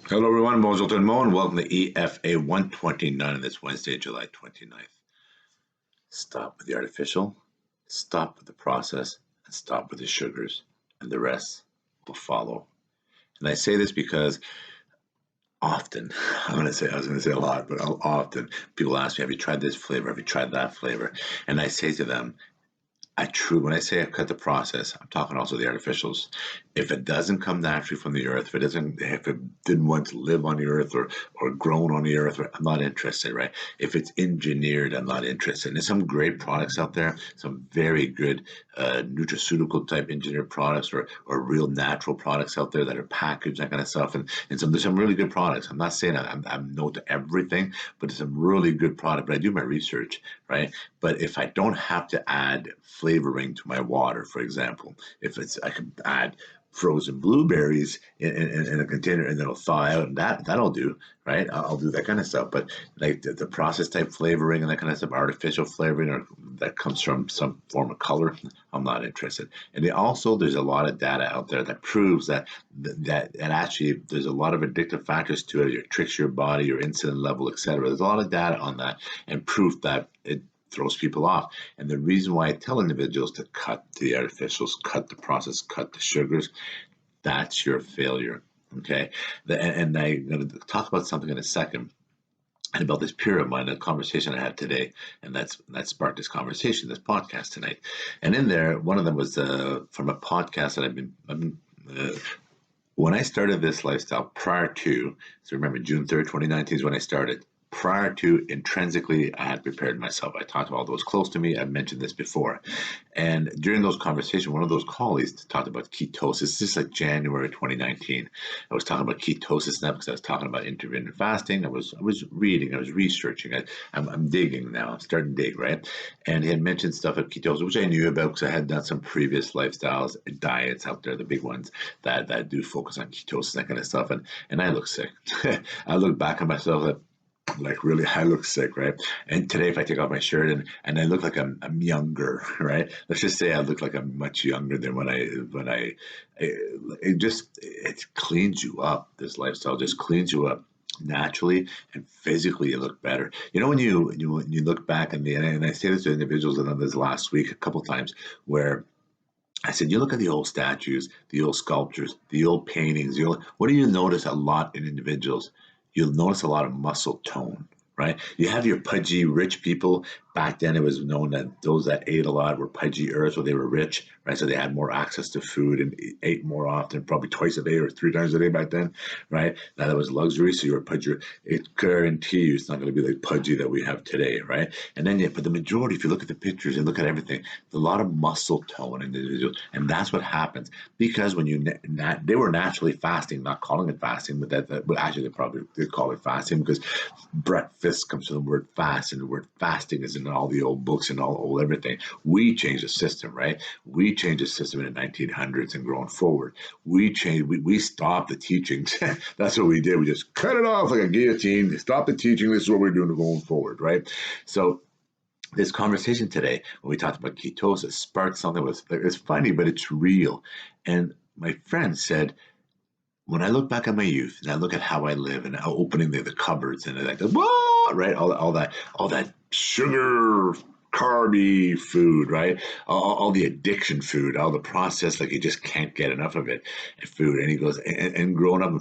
Hello everyone, bonjour tout le monde. Welcome to EFA129 on this Wednesday, July 29th. Stop with the artificial, stop with the process, and stop with the sugars, and the rest will follow. And I say this because often, I was going to say a lot, but often people ask me, have you tried this flavor? Have you tried that flavor? And I say to them, when I say I cut the process, I'm talking also the artificials. If it doesn't come naturally from the earth, if it didn't want to live on the earth or grown on the earth, I'm not interested, right? If it's engineered, I'm not interested. And there's some great products out there, some very good nutraceutical type engineered products or real natural products out there that are packaged, that kind of stuff. And there's some really good products. I'm not saying I'm no to everything, but it's some really good product. But I do my research, right? But if I don't have to add flavoring to my water, for example, I can add frozen blueberries in a container and it'll thaw out, and that'll do, right? I'll do that kind of stuff. But like the process type flavoring and that kind of stuff, artificial flavoring or that comes from some form of color, I'm not interested. And there's a lot of data out there that proves that actually there's a lot of addictive factors to it. It tricks your body, your insulin level, etc. There's a lot of data on that and proof that it throws people off. And the reason why I tell individuals to cut the artificials, cut the process, cut the sugars, that's your failure. Okay. And I'm going to talk about something in a second. And about this peer of mine, a conversation I had today, and that sparked this conversation, this podcast tonight. And in there, one of them was from a podcast that when I started this lifestyle prior to, so remember June 3rd, 2019 is when I started. Prior to, intrinsically, I had prepared myself. I talked to all those close to me. I've mentioned this before. And during those conversations, one of those colleagues talked about ketosis. This is like January 2019. I was talking about ketosis now because I was talking about intermittent fasting. I was reading, I was researching. I'm digging now. I'm starting to dig, right? And he had mentioned stuff about ketosis, which I knew about because I had done some previous lifestyles, diets out there, the big ones that do focus on ketosis, that kind of stuff. And I look sick. I look back at myself like really, I look sick, right? And today, if I take off my shirt and I look like I'm younger, right? Let's just say I look like I'm much younger than it cleans you up. This lifestyle just cleans you up naturally and physically. You look better. You know, when you look back and I say this to individuals and this last week a couple times where I said, you look at the old statues, the old sculptures, the old paintings. What do you notice a lot in individuals? You'll notice a lot of muscle tone, right? You have your pudgy rich people. Back then, it was known that those that ate a lot were pudgy-er, so they were rich, right? So they had more access to food and ate more often, probably twice a day or 3 times a day back then, right? Now that was luxury, so you were pudgy. It guarantee you it's not going to be like pudgy that we have today, right? And then, but the majority, if you look at the pictures and look at everything, a lot of muscle tone in individuals, and that's what happens because when they were naturally fasting, not calling it fasting, but actually they probably did call it fasting because breakfast comes from the word fast, and the word fasting is in all the old books and all everything. We changed the system, right? We changed the system in the 1900s and going forward. We stopped the teachings. That's what we did. We just cut it off like a guillotine. Stop the teaching. This is what we're doing going forward, right? So this conversation today, when we talked about ketosis, sparked something. It's funny, but it's real. And my friend said, when I look back at my youth and I look at how I live and opening the cupboards and like, whoa, right, all that sugar, carby food, right, all the addiction food, all the processed, like you just can't get enough of it, food. And he goes, and growing up,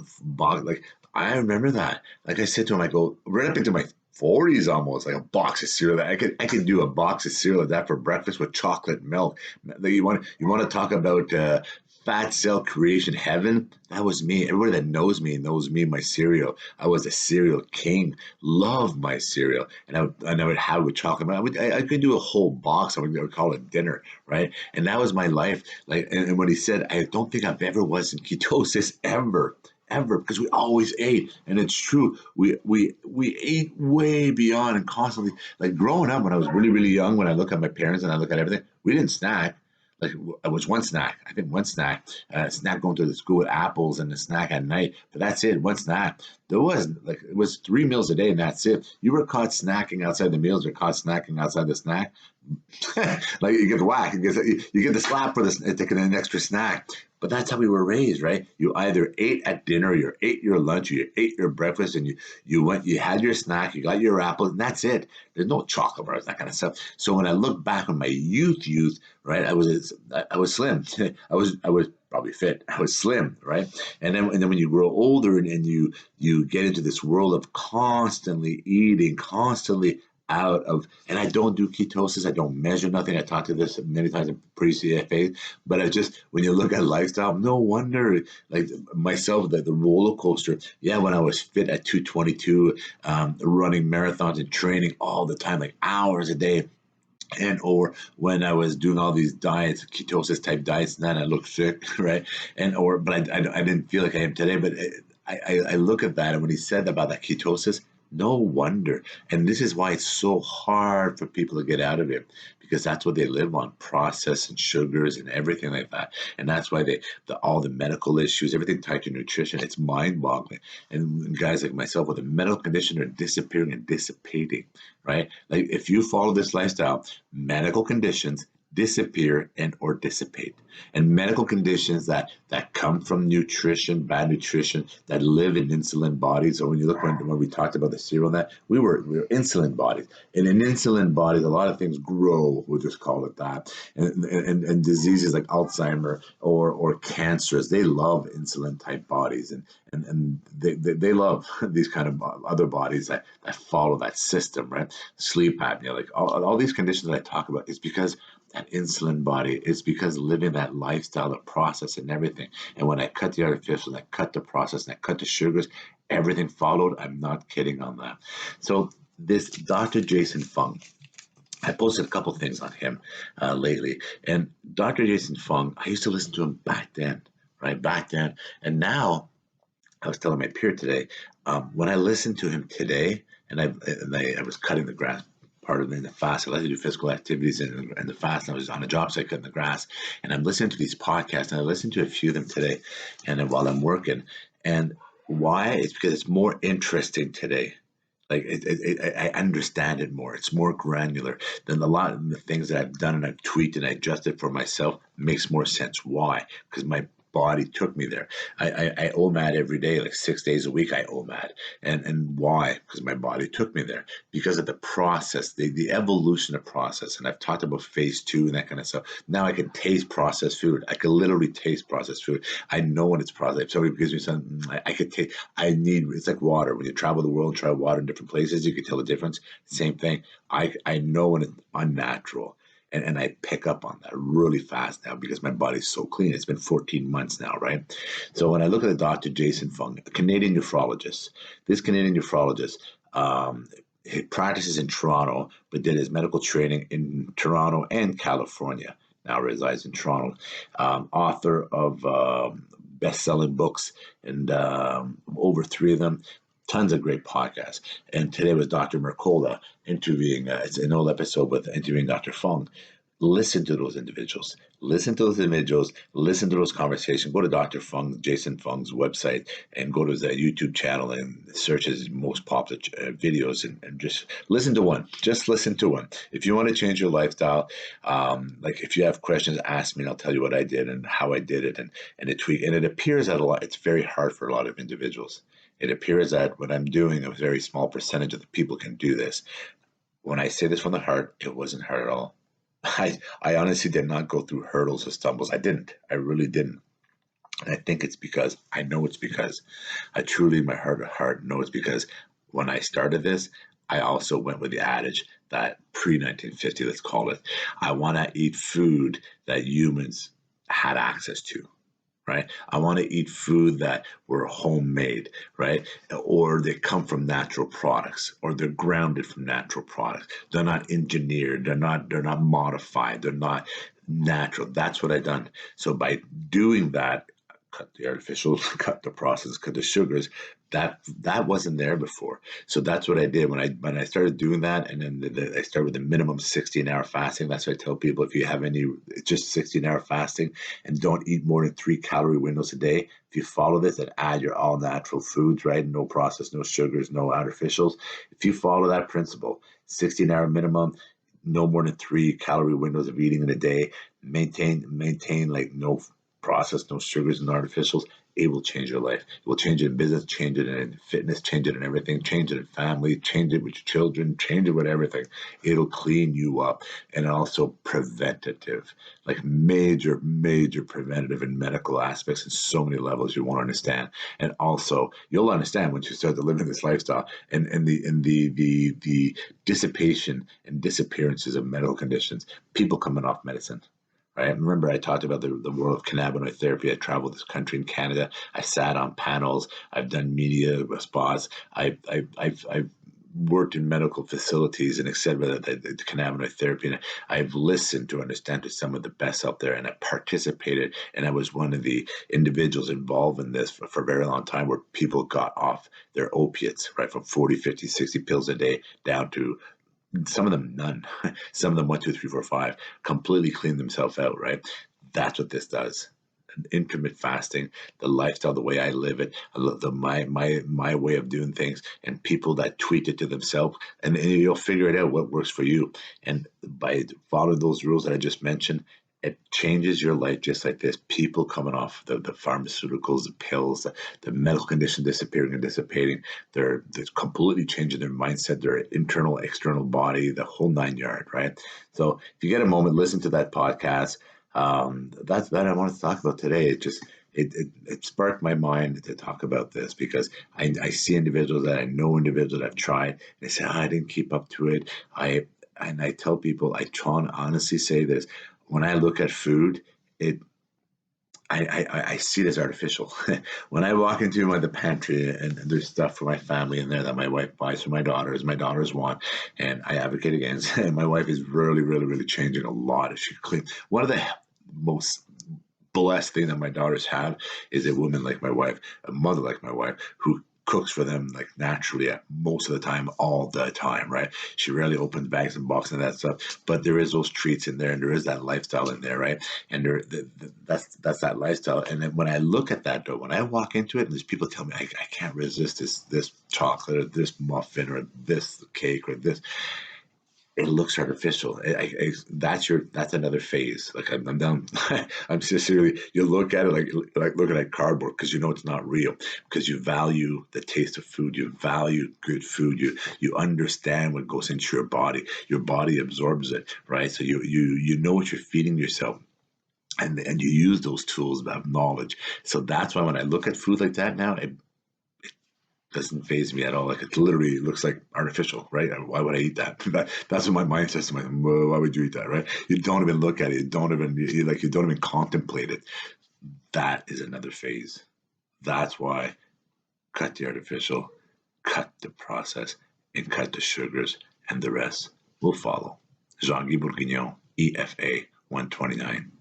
like I remember that. Like I said to him, I go right up into my 40s almost, like a box of cereal. I could do a box of cereal like that for breakfast with chocolate milk. You want to talk about fat cell creation heaven? That was me. Everybody that knows me, my cereal. I was a cereal king. Love my cereal, and I would have it with chocolate. I could do a whole box. I would call it dinner, right? And that was my life. Like, and when he said, I don't think I've ever was in ketosis ever, because we always ate. And it's true, we ate way beyond and constantly. Like growing up when I was really, really young, when I look at my parents and I look at everything, we didn't snack. Like it was one snack. I think one snack, snack going to the school with apples and a snack at night. But that's it. One snack. There was it was 3 meals a day and that's it. You were caught snacking outside the meals or caught snacking outside the snack. Like you get the whack. You get the slap for taking an extra snack. But that's how we were raised, right? You either ate at dinner, you ate your lunch, you ate your breakfast, and you had your snack, you got your apples, and that's it. There's no chocolate bars, that kind of stuff. So when I look back on my youth, right, I was slim. I was probably fit. I was slim, right? And then when you grow older and you get into this world of constantly eating, constantly out of, and I don't do ketosis. I don't measure nothing. I talked to this many times in pre-CFA, but I just, when you look at lifestyle, no wonder, like myself, the roller coaster. Yeah, when I was fit at 222, running marathons and training all the time, like hours a day, and or when I was doing all these diets, ketosis type diets, and then I looked sick, right? But I didn't feel like I am today. But I look at that, and when he said about that ketosis, no wonder. And this is why it's so hard for people to get out of it, because that's what they live on, processed and sugars and everything like that. And that's why all the medical issues, everything tied to nutrition, it's mind boggling. And guys like myself with a medical condition are disappearing and dissipating, right? Like if you follow this lifestyle, medical conditions disappear and or dissipate. And medical conditions that come from nutrition, bad nutrition, that live in insulin bodies. Or when you look, when we talked about the cereal, that we were insulin bodies, and in insulin bodies a lot of things grow, we'll just call it that. And diseases like Alzheimer or cancers, they love insulin type bodies, and they love these kind of other bodies that follow that system, right? Sleep apnea, like all these conditions that I talk about, is because that insulin body, it's because living that lifestyle, the process and everything. And when I cut the artificial, and I cut the process, and I cut the sugars, everything followed. I'm not kidding on that. So this Dr. Jason Fung, I posted a couple things on him lately. And Dr. Jason Fung, I used to listen to him back then, right? Back then. And now, I was telling my peer today, when I listen to him today, and I was cutting the grass part of the fast. I like to do physical activities in the fast. And I was on a job site cutting the grass, and I'm listening to these podcasts, and I listened to a few of them today, and then while I'm working. And why? It's because it's more interesting today. Like I understand it more. It's more granular than a lot of the things that I've done, and I've tweaked and adjusted for myself. Makes more sense. Why? Because my body took me there. I OMAD every day, like 6 days a week. I OMAD, and why? Because my body took me there. Because of the process, the evolution of process. And I've talked about phase 2 and that kind of stuff. Now I can taste processed food. I can literally taste processed food. I know when it's processed. If somebody gives me something, I could taste. It's like water. When you travel the world and try water in different places, you can tell the difference. Same thing. I know when it's unnatural. And I pick up on that really fast now because my body's so clean. It's been 14 months now, right? So when I look at the Dr. Jason Fung, a Canadian nephrologist, this Canadian nephrologist, he practices in Toronto, but did his medical training in Toronto and California. Now resides in Toronto. Author of best-selling books, and over 3 of them. Tons of great podcasts. And today was Dr. Mercola interviewing, it's an old episode with interviewing Dr. Fung. Listen to those individuals. Listen to those individuals. Listen to those conversations. Go to Dr. Fung, Jason Fung's website, and go to his YouTube channel and search his most popular videos, and just listen to one. Just listen to one. If you want to change your lifestyle, like if you have questions, ask me and I'll tell you what I did and how I did it, and it tweak. And it appears that it's very hard for a lot of individuals. It appears that what I'm doing, a very small percentage of the people can do this. When I say this from the heart, it wasn't hard at all. I honestly did not go through hurdles or stumbles. I didn't. I really didn't. And I think it's because, I know it's because, I truly, in my heart of heart, know it's because when I started this, I also went with the adage that pre-1950, let's call it, I want to eat food that humans had access to. Right? I want to eat food that were homemade, right? Or they come from natural products, or they're grounded from natural products. They're not engineered. They're not modified. They're not natural. That's what I done. So by doing that, cut the artificial, cut the process, cut the sugars. That wasn't there before. So that's what I did when I started doing that. And then I started with the minimum 16-hour fasting. That's what I tell people: if you have just 16-hour fasting, and don't eat more than 3 calorie windows a day. If you follow this and add your all natural foods, right? No processed, no sugars, no artificials. If you follow that principle, 16-hour minimum, no more than 3 calorie windows of eating in a day, maintain like no processed, no sugars and artificials, it will change your life. It will change it in business, change it in fitness, change it in everything, change it in family, change it with your children, change it with everything. It'll clean you up. And also preventative, like major, major preventative and medical aspects in so many levels you won't understand. And also you'll understand once you start to live in this lifestyle and the dissipation and disappearances of medical conditions, people coming off medicine. Right? Remember, I talked about the world of cannabinoid therapy. I traveled this country in Canada. I sat on panels. I've done media spots. I've worked in medical facilities and etc. The cannabinoid therapy. And I've listened to understand to some of the best out there, and I participated. And I was one of the individuals involved in this for a very long time, where people got off their opiates, right, from 40, 50, 60 pills a day down to some of them none. Some of them 1, 2, 3, 4, 5, completely cleaned themselves out, right? That's what this does. Intermittent fasting, the lifestyle, the way I live it, my way of doing things, and people that tweak it to themselves, and you'll figure it out what works for you. And by following those rules that I just mentioned, it changes your life just like this. People coming off the pharmaceuticals, the pills, the medical condition disappearing and dissipating. They're completely changing their mindset, their internal, external body, the whole 9 yard, right? So if you get a moment, listen to that podcast. That's that I wanted to talk about today. It sparked my mind to talk about this because I see individuals that I know, individuals that I've tried, and they say, I didn't keep up to it. And I tell people, I try to honestly say this. When I look at food, I see it as artificial. When I walk into the pantry and there's stuff for my family in there that my wife buys for my daughters want, and I advocate against, and my wife is really, really, really changing a lot. She cleans. One of the most blessed thing that my daughters have is a woman like my wife, a mother like my wife, who cooks for them like naturally at most of the time, all the time, right? She rarely opens bags and boxes and that stuff, but there is those treats in there, and there is that lifestyle in there, right? And that's that lifestyle. And then when I look at that, though, when I walk into it, and there's people tell me I can't resist this chocolate or this muffin or this cake or this, it looks artificial. That's another phase. Like I'm done. I'm sincerely. You look at it like looking at cardboard because you know it's not real. Because you value the taste of food. You value good food. You understand what goes into your body. Your body absorbs it, right? So you know what you're feeding yourself. And you use those tools of knowledge. So that's why when I look at food like that now, it doesn't faze me at all. Like it literally looks like artificial, right? Why would I eat that? That's what my mind says to me. Well, why would you eat that, right? You don't even look at it. You don't even contemplate it. That is another phase. That's why cut the artificial, cut the process, and cut the sugars, and the rest will follow. Jean-Guy Bourguignon, EFA 129.